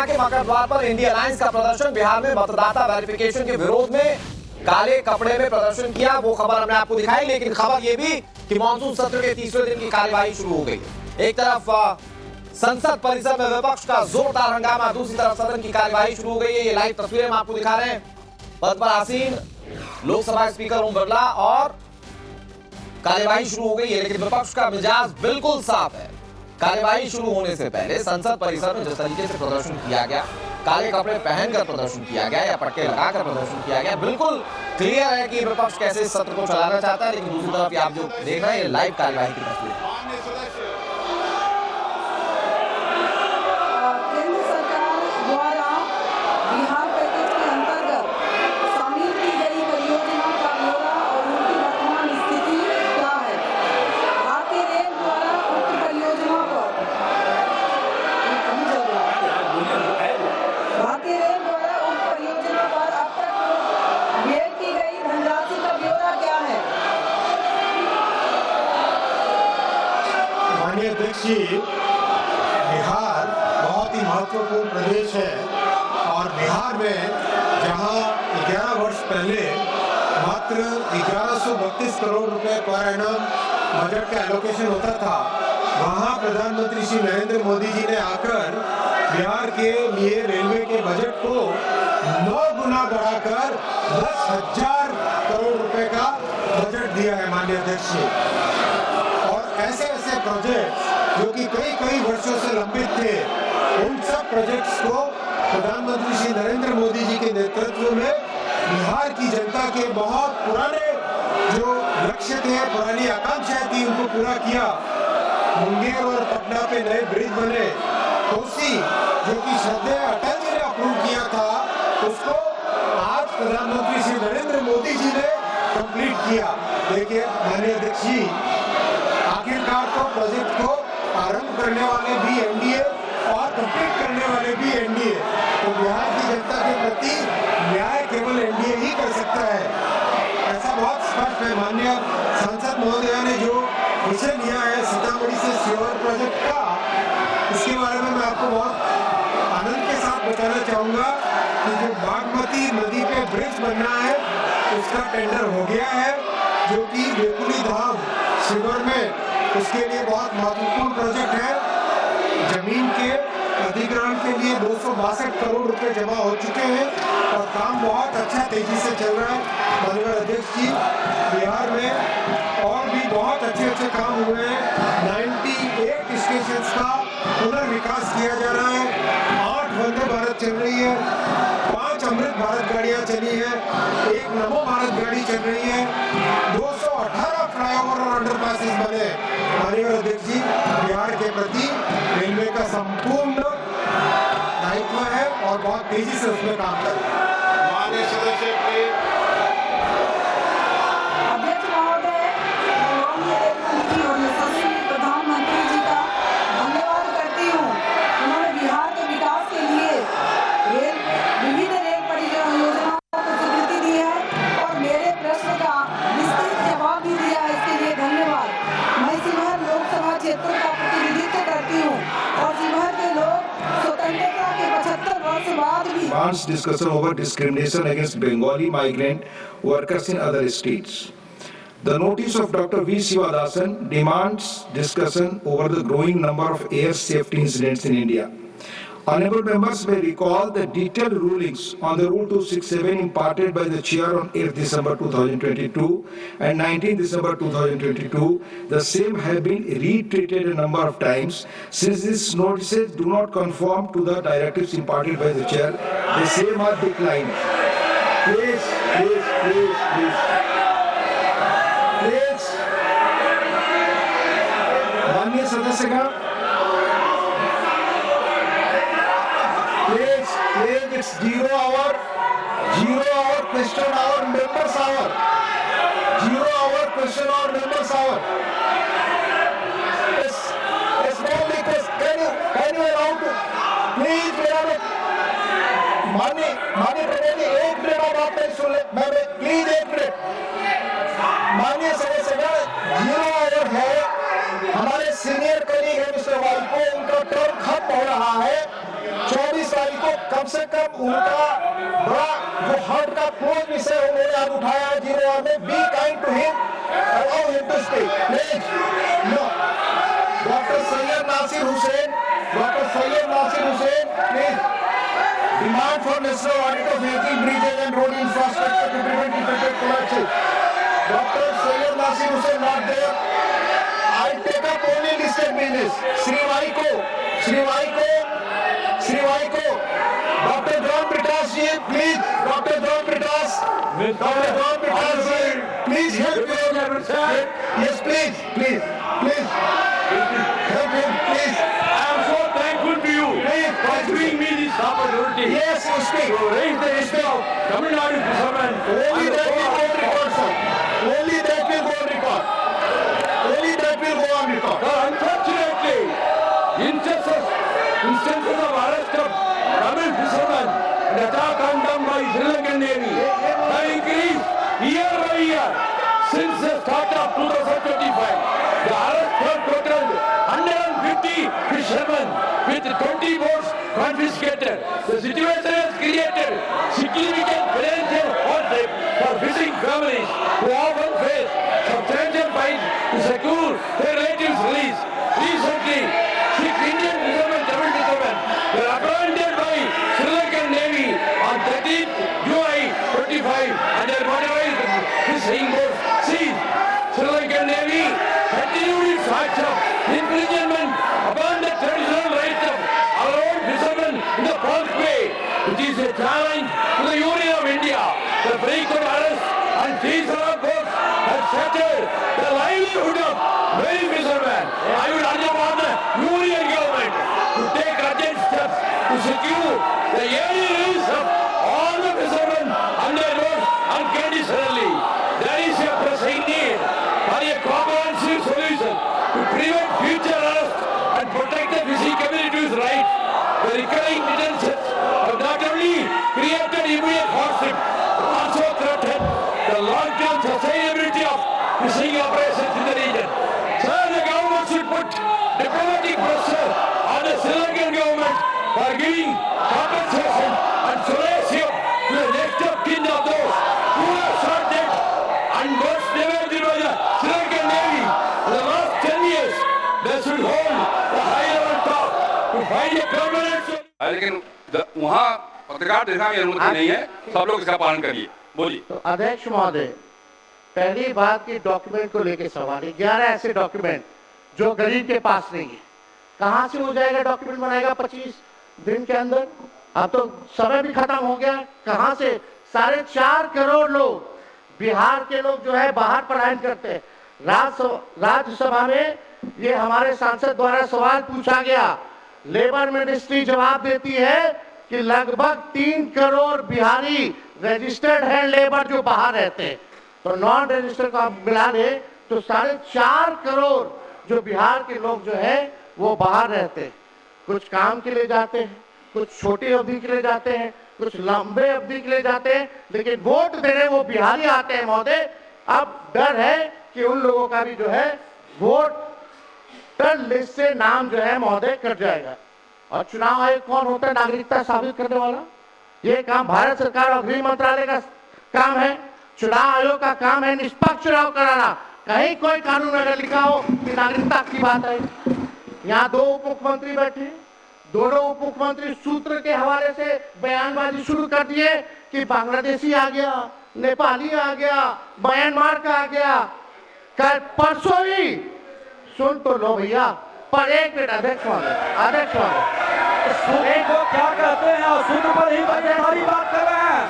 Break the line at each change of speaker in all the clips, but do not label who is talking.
पटना के मकर द्वार पर इंडिया अलायंस का प्रदर्शन। बिहार में मतदाता वेरिफिकेशन के विरोध में काले कपड़े में प्रदर्शन किया, वो खबर हमने आपको दिखाई। लेकिन खबर ये भी कि मानसून सत्र के तीसरे दिन की कार्यवाही शुरू हो गई। एक तरफ संसद परिसर में विपक्ष का जोरदार हंगामा, दूसरी तरफ सदन की कार्यवाही शुरू हो गई है। ये लाइव तस्वीरें हम आपको दिखा रहे हैं। पद पर आसीन लोकसभा स्पीकर ओम बिरला और कार्यवाही शुरू हो गई है, लेकिन विपक्ष का मिजाज बिल्कुल साफ है। कार्यवाही शुरू होने से पहले संसद परिसर में जिस तरीके से प्रदर्शन किया गया, काले कपड़े पहनकर प्रदर्शन किया गया या पटके लगाकर प्रदर्शन किया गया, बिल्कुल क्लियर है कि विपक्ष कैसे सत्र को चलाना चाहता है। लेकिन दूसरी तरफ आप जो देख रहे हैं, ये लाइव कार्यवाही की तस्वीर।
जी, बिहार बहुत ही महत्वपूर्ण प्रदेश है और बिहार में जहां 11 वर्ष पहले मात्र 1132 करोड़ रुपए पर एनम बजट का एलोकेशन होता था, वहां प्रधानमंत्री श्री नरेंद्र मोदी जी ने आकर बिहार के लिए रेलवे के बजट को 9 गुना बढ़ाकर 10,000 करोड़ रुपए का बजट दिया है माननीय अध्यक्ष जी। और ऐसे ऐसे प्रोजेक्ट्स जो कि कई वर्षों से लंबित थे, उन सब प्रोजेक्ट्स को प्रधानमंत्री श्री नरेंद्र मोदी जी के नेतृत्व में बिहार की जनता के बहुत पुराने जो लक्ष्य थे, पुरानी आकांक्षाएं थी, उनको पूरा किया। मुंगेर और पटना पे नए ब्रिज बने। कोसी जो कि श्रद्धेय अटल जी ने अप्रूव किया था, उसको आज प्रधानमंत्री श्री नरेंद्र मोदी जी ने कंप्लीट किया। देखिए माननीय अध्यक्ष जी, आखिरकार तो प्रोजेक्ट को आरंभ करने वाले भी एनडीए और कंप्लीट करने वाले भी एनडीए। तो बिहार की जनता के प्रति न्याय केवल एनडीए ही कर सकता है, ऐसा बहुत स्पष्ट है। माननीय सांसद महोदया ने जो विषय लिया है सीतामढ़ी से सीवर प्रोजेक्ट का, इसके बारे में मैं आपको बहुत आनंद के साथ बताना चाहूंगा कि जो बागमती नदी पे ब्रिज बनना है, उसका टेंडर हो गया है, जो कि बेकुली धाम शिवर में उसके लिए बहुत महत्वपूर्ण प्रोजेक्ट है। जमीन के अधिग्रहण के लिए 262 करोड़ रुपए जमा हो चुके हैं और काम बहुत अच्छा तेजी से चल रहा है। माननीय अध्यक्ष जी, बिहार में और भी बहुत अच्छे काम हुए हैं। 98 स्टेशन का पुनर्विकास किया जा रहा है। 8 वंदे भारत चल रही है, 5 अमृत भारत गाड़ियां चली है, 1 नमो भारत गाड़ी चल रही है, 218 फ्लाईओवर और अंडरपासेस बने। माननीय अध्यक्ष जी, बिहार के प्रति रेलवे का संपूर्ण दायित्व है और बहुत तेजी से उसमें काम कर रहे हैं। माननीय सदस्य
अध्यक्ष महोदय, प्रधानमंत्री जी का धन्यवाद करती हूँ। उन्होंने बिहार के विकास के लिए विभिन्न रेल परियोजनाओं को स्वीकृति दी है और मेरे प्रश्न का विस्तृत जवाब भी दिया है, इसके लिए धन्यवाद। मैं शिवहर लोकसभा क्षेत्र का प्रतिनिधित्व करती हूँ और शिवहर के लोग स्वतंत्रता के 75 वर्ष बाद भी
discussion over discrimination against Bengali migrant workers in other states. The notice of Dr. V. Sivadasan demands discussion over the growing number of air safety incidents in India. Honorable members may recall the detailed rulings on the Rule 267 imparted by the Chair on 8th December 2022 and 19th December 2022. The same have been reiterated a number of times. Since these notices do not conform to the directives imparted by the Chair, the same are declined. Please. माननीय सदस्यगण, Please, it's 0 hour question hour, members hour. 0 hour question hour, members hour. It's not like this. Can you allow to? Please, माननीय पटेल जी, 1 minute और बात नहीं सुन ले। Please 1 minute. माननीय सदस्यगण, 0 our है। हमारे senior colleague है मिस्टर वाइको, उनका टर्म खत्म हो रहा है 24 तारीख कम से कम उनका बड़ा जो हार्ट का क्लोज विषय उन्होंने आज उठाया है जीरो में, be kind to him, allow him to speak please. No, doctor Syed Nasir Hussain, doctor Syed Nasir Hussain please. Demand for national audit of aging bridges and road infrastructure to prevent repeated collapses. Dr. Sayyid Nasir Hussain not there. I take up only listed business. Shri Vaiko, Dr. John Britas ji, please. Dr. John Britas, ji, please help me. Yes, please. Help him, please.
I am so thankful to you for giving me this opportunity.
Yes, you speak.
To raise the issue of Tamil Nadu fishermen.
Only that will go on record, sir. Only that will go on record.
Unfortunately, instances of arrest of Tamil fishermen and attack on them by Sri Lankan Navy have increased year by year since the start of 2025. The arrest have totaled 150 fishermen with 20 boats confiscated. The situation has created significant financial hardship for fishing families who often face substantial fines to secure their relatives' release. Recently, 6 Indian fishermen, Tamil fishermen, were apprehended by Sri Lankan Navy on 13th July 25 and their motorized fishing boats seized. Sri Lankan Navy continued its acts of infringement upon the traditional rights of our own fishermen in the False Bay, which is a challenge to the Union of India. The frequent arrests and seizure of boats has shattered the livelihood of many fishermen. I would urge upon the Union government to take urgent steps to secure the yearly release of all the fishermen on their boats unconditionally. There is a pressing need for a comprehensive solution to prevent future arrests and protect the fishing community's rights. The recurring detentions have not only created immediate hardship but also threatened the long-term sustainability of fishing operations in the region. So the government should put diplomatic pressure on the Sri Lankan government for giving compensation and solace to the next of kin of those who have sought death and boats devoured by the Sri Lankan Navy for the last 10 years. They should hold the high level talk to find a permanent solution.
लेकिन वहाँ पत्रकार देखना की अनुमति नहीं है, सब लोग इसका पालन करिए। बोलिए।
तो अध्यक्ष महोदय, पहली बात की डॉक्यूमेंट को लेकर सवाल है। 11 ऐसे डॉक्यूमेंट जो गरीब के पास नहीं है, कहां से हो जाएगा? डॉक्यूमेंट बनाएगा 25 दिन के अंदर? अब तो समय भी खत्म हो गया। कहां से 4.5 करोड़ लोग, बिहार के लोग जो है बाहर पलायन करते हैं। राज्यसभा में ये हमारे सांसद द्वारा सवाल पूछा गया, लेबर मिनिस्ट्री जवाब देती है कि लगभग 3 करोड़ बिहारी रजिस्टर्ड है लेबर जो बाहर रहते हैं, तो नॉन रजिस्टर्ड को आप मिला ले तो 4.5 करोड़ जो बिहार के लोग जो है वो बाहर रहते हैं। कुछ काम के लिए जाते हैं, कुछ छोटी अवधि के लिए जाते हैं, कुछ लंबे अवधि के लिए जाते हैं, लेकिन वोट देने वो बिहारी आते हैं महोदय। अब डर है कि उन लोगों का भी जो है वोटर लिस्ट से नाम जो है महोदय कट जाएगा। और चुनाव आयोग कौन होता है? नागरिकता साबित करने वाला। ये काम भारत सरकार और गृह मंत्रालय का काम है। चुनाव आयोग का काम है निष्पक्ष चुनाव कराना। कहीं कोई कानून अगर लिखा हो कि नागरिकता की बात है। यहाँ 2 उप मुख्यमंत्री बैठे, दोनों उप मुख्यमंत्री सूत्र के हवाले से बयानबाजी शुरू कर दिए कि बांग्लादेशी आ गया, नेपाली आ गया, म्यांमार का आ गया। कल परसों ही सुन तो लो भैया, पर एक मिनट अध्यक्ष महोदय,
सूत्र को क्या कहते हैं और सूत्र पर ही हमारी बात कर रहे हैं।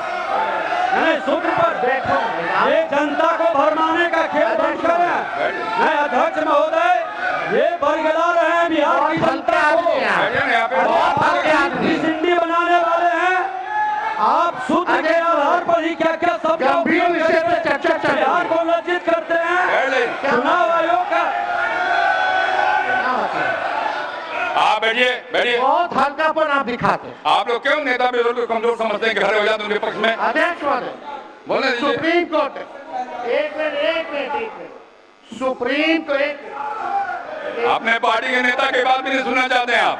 नहीं, सूत्र पर
देखो
ये जनता को भरमाने का खेल बंद करें। नहीं अध्यक्ष महोदय, ये बरगला रहे हैं बिहार की जनता को, सिंडी बनाने वाले हैं। आप सूत्र के आधार पर ही क्या क्या सब
गंभीर विषय पे चर्चा चल रही है।
बिहार को लज्जित करते हैं। चुनाव आयोग का
आप बैठिए।
बहुत हल्कापन आप दिखाते हैं।
आप लोग क्यों नेता विरोध को कमजोर समझते हैं कि खड़े हो जाते उनके पक्ष में?
अध्यक्ष महोदय,
बोलने दीजिए।
सुप्रीम कोर्ट, एक मिनट, सुप्रीम कोर्ट,
अपने पार्टी के नेता की बात भी नहीं सुनना चाहते हैं आप।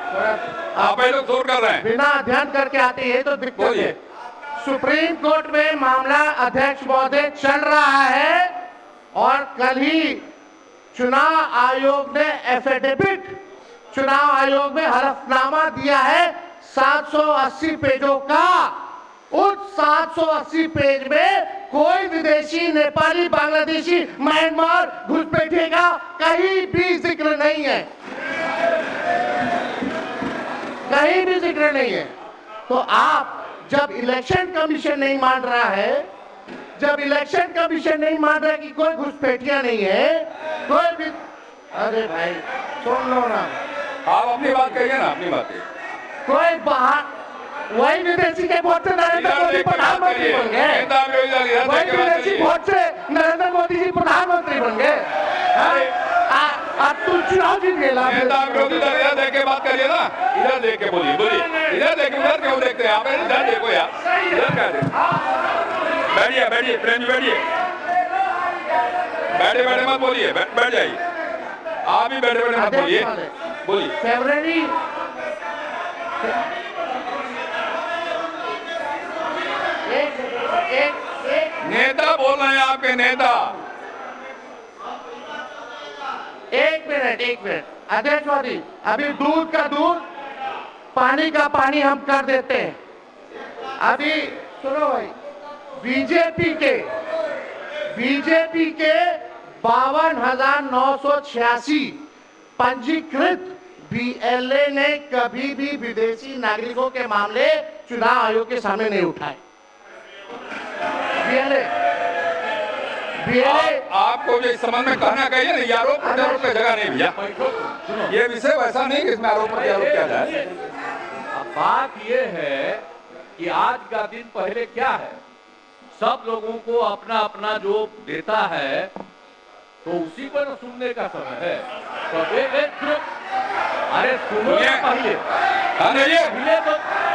आप ही लोग शोर कर रहे हैं।
बिना अध्ययन करके आते ये तो दिक्कत है।
बोलिए।
सुप्रीम कोर्ट में मामला अध्यक्ष महोदय चल रहा है और कल ही चुनाव आयोग ने एफिडेविट चुनाव आयोग में हलफनामा दिया है 780 पेजों का। उस 780 पेज में कोई विदेशी, नेपाली, बांग्लादेशी, म्यांमार घुसपैठिए का कहीं भी जिक्र नहीं है, कहीं भी जिक्र नहीं है। तो आप जब इलेक्शन कमीशन नहीं मान रहा है, जब इलेक्शन कमीशन नहीं मान रहा है कि कोई घुसपैठिया नहीं है, कोई भी, अरे भाई सुन लो ना,
आप अपनी बात कहिए ना, अपनी बात कहिए।
कोई बाहर वही विदेशी के वोट से नरेंद्र मोदी प्रधानमंत्री बन गए, वही विदेशी वोट से नरेंद्र मोदी जी प्रधानमंत्री बन गए। तू चुनाव जीत गए।
नेता विरोधी दल इधर देख के बात करिए ना, इधर देख के बोलिए, इधर देख, उधर क्यों देखते हैं आप? इधर देखो यार, इधर क्या देखो। बैठिए बैठिए, प्रेम जी बैठिए, बैठे बैठे मत बोलिए, बैठ जाइए। आप भी बैठे बैठे मत बोलिए, बोलिए।
फरवरी
नेता बोल रहे हैं, आपके नेता।
एक मिनट अध्यक्ष महोदय, अभी दूध का दूध, पानी का पानी हम कर देते हैं। अभी सुनो भाई, बीजेपी के 52,986 पंजीकृत बीएलए ने कभी भी विदेशी नागरिकों के मामले चुनाव आयोग के सामने नहीं उठाए।
आपको जो इस संबंध में कहना चाहिए ना, ये आरोप प्रत्यारोप की जगह नहीं भैया, ये विषय वैसा नहीं कि इसमें आरोप प्रत्यारोप किया जाए।
अब बात ये है कि आज का दिन पहले क्या है, सब लोगों को अपना अपना जो देता है तो उसी पर सुनने का समय है। तो अरे सुनो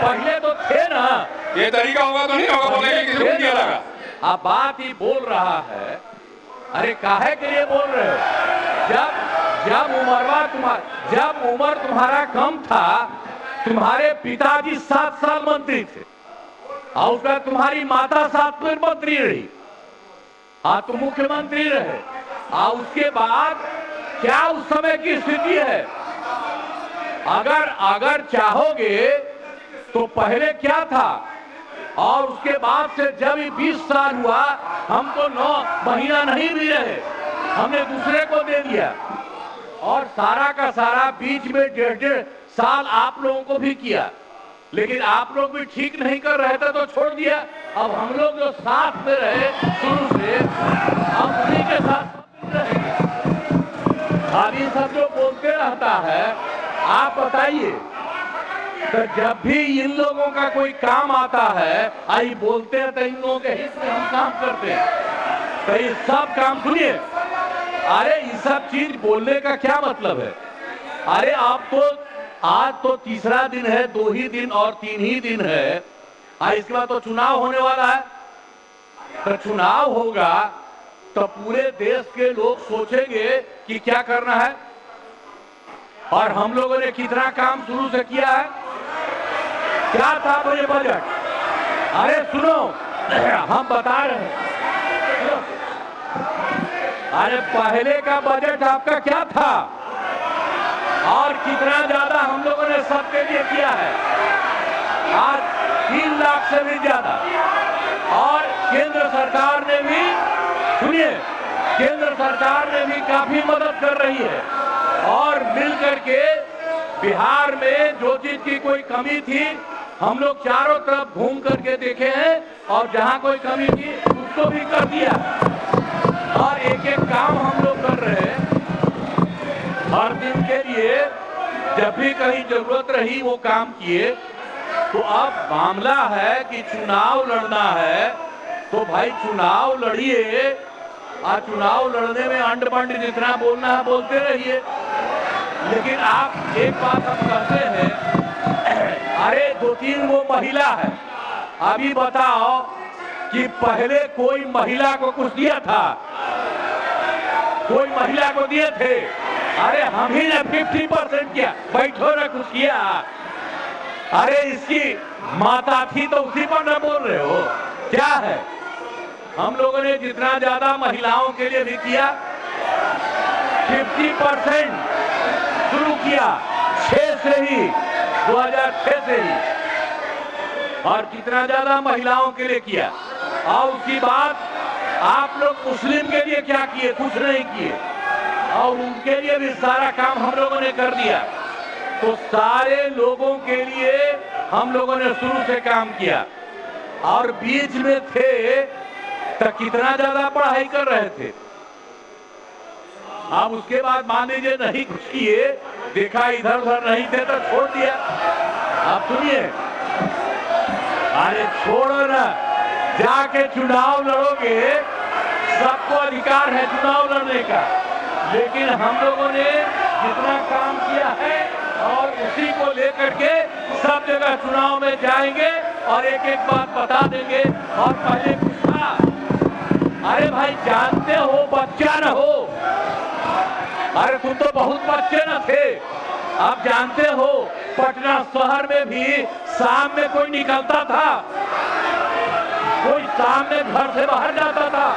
पहले तो थे ना,
ये तरीका होगा तो नहीं होगा बोलेंगे किसी को नहीं लगा।
अब बात ही बोल रहा है, अरे काहे के लिए बोल रहे हो? जब उम्र तुम्हारा कम था, तुम्हारे पिताजी 7 साल मंत्री थे और उसका तुम्हारी माता 7 फिर मंत्री रही, आप तो मुख्यमंत्री रहे। और उसके बाद क्या उस समय की स्थिति है? अगर चाहोगे तो पहले क्या था और उसके बाद से जब 20 साल हुआ, हम तो 9 महीना नहीं भी रहे, हमने दूसरे को दे दिया और सारा का सारा बीच में 1.5 साल आप लोगों को भी किया, लेकिन आप लोग भी ठीक नहीं कर रहे थे तो छोड़ दिया। अब हम लोग जो साथ में रहे शुरू से, हम उन्हीं के साथ रहेंगे। अभी सब जो बोलते रहता है, आप बताइए, तो जब भी इन लोगों का कोई काम आता है, आई बोलते हैं तो इन लोगों के हित में हम काम करते हैं। तो ये सब काम सुनिए, अरे ये सब चीज बोलने का क्या मतलब है? अरे आप तो आज तो तीसरा दिन है, 2 ही दिन और 3 ही दिन है, इसके बाद तो चुनाव होने वाला है। तो चुनाव होगा तो पूरे देश के लोग सोचेंगे कि क्या करना है, और हम लोगों ने कितना काम शुरू से किया है। क्या था वो ये बजट? अरे सुनो, हम बता रहे हैं, अरे पहले का बजट आपका क्या था और कितना ज्यादा हम लोगों ने सबके लिए किया है। आज 3 लाख से भी ज्यादा, और केंद्र सरकार ने भी, सुनिए, केंद्र सरकार ने भी काफी मदद कर रही है, और मिलकर के बिहार में जो चीज की कोई कमी थी, हम लोग चारों तरफ घूम करके देखे हैं, और जहां कोई कमी थी उसको भी कर दिया, और एक एक काम हम लोग कर रहे हैं हर दिन के लिए। जब भी कहीं जरूरत रही वो काम किए। तो अब मामला है कि चुनाव लड़ना है, तो भाई चुनाव लड़िए, और चुनाव लड़ने में अंड बंड जितना बोलना है बोलते रहिए। लेकिन आप एक बात हम कहते हैं, अरे 2-3 वो महिला है, अभी बताओ कि पहले कोई महिला को कुछ दिया था? कोई महिला को दिए थे? अरे हम ही ने 50% किया, बैठो ना कुछ किया। अरे इसकी माता थी तो उसी पर न बोल रहे हो, क्या है? हम लोगों ने जितना ज्यादा महिलाओं के लिए भी किया, 50% शुरू किया 6 से ही, 2006 से ही, और कितना ज्यादा महिलाओं के लिए किया। और उसकी बात आप लोग मुस्लिम के लिए क्या किए? कुछ नहीं किए, और उनके लिए भी सारा काम हम लोगों ने कर दिया। तो सारे लोगों के लिए हम लोगों ने शुरू से काम किया, और बीच में थे तो कितना ज्यादा पढ़ाई कर रहे थे। अब उसके बाद मान लीजिए नहीं कुछ किए, देखा इधर उधर नहीं थे तो छोड़ दिया। आप सुनिए, अरे छोड़ो ना, जाके चुनाव लड़ोगे, सबको अधिकार है चुनाव लड़ने का, लेकिन हम लोगों ने जितना काम किया है और उसी को लेकर के सब जगह चुनाव में जाएंगे और एक एक बात बता देंगे। और पहले कुछ था, अरे भाई जानते हो बच्चा न हो, अरे तुम तो बहुत बच्चे न थे। आप जानते हो पटना शहर में भी शाम में कोई निकलता था, कोई शाम में घर से बाहर जाता था,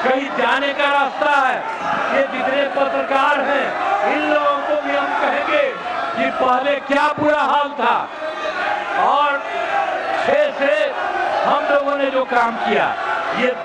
कहीं जाने का रास्ता है। ये जितने पत्रकार हैं इन लोगों को भी हम कहेंगे कि पहले क्या बुरा हाल था, और 6 से हम लोगों ने जो काम किया ये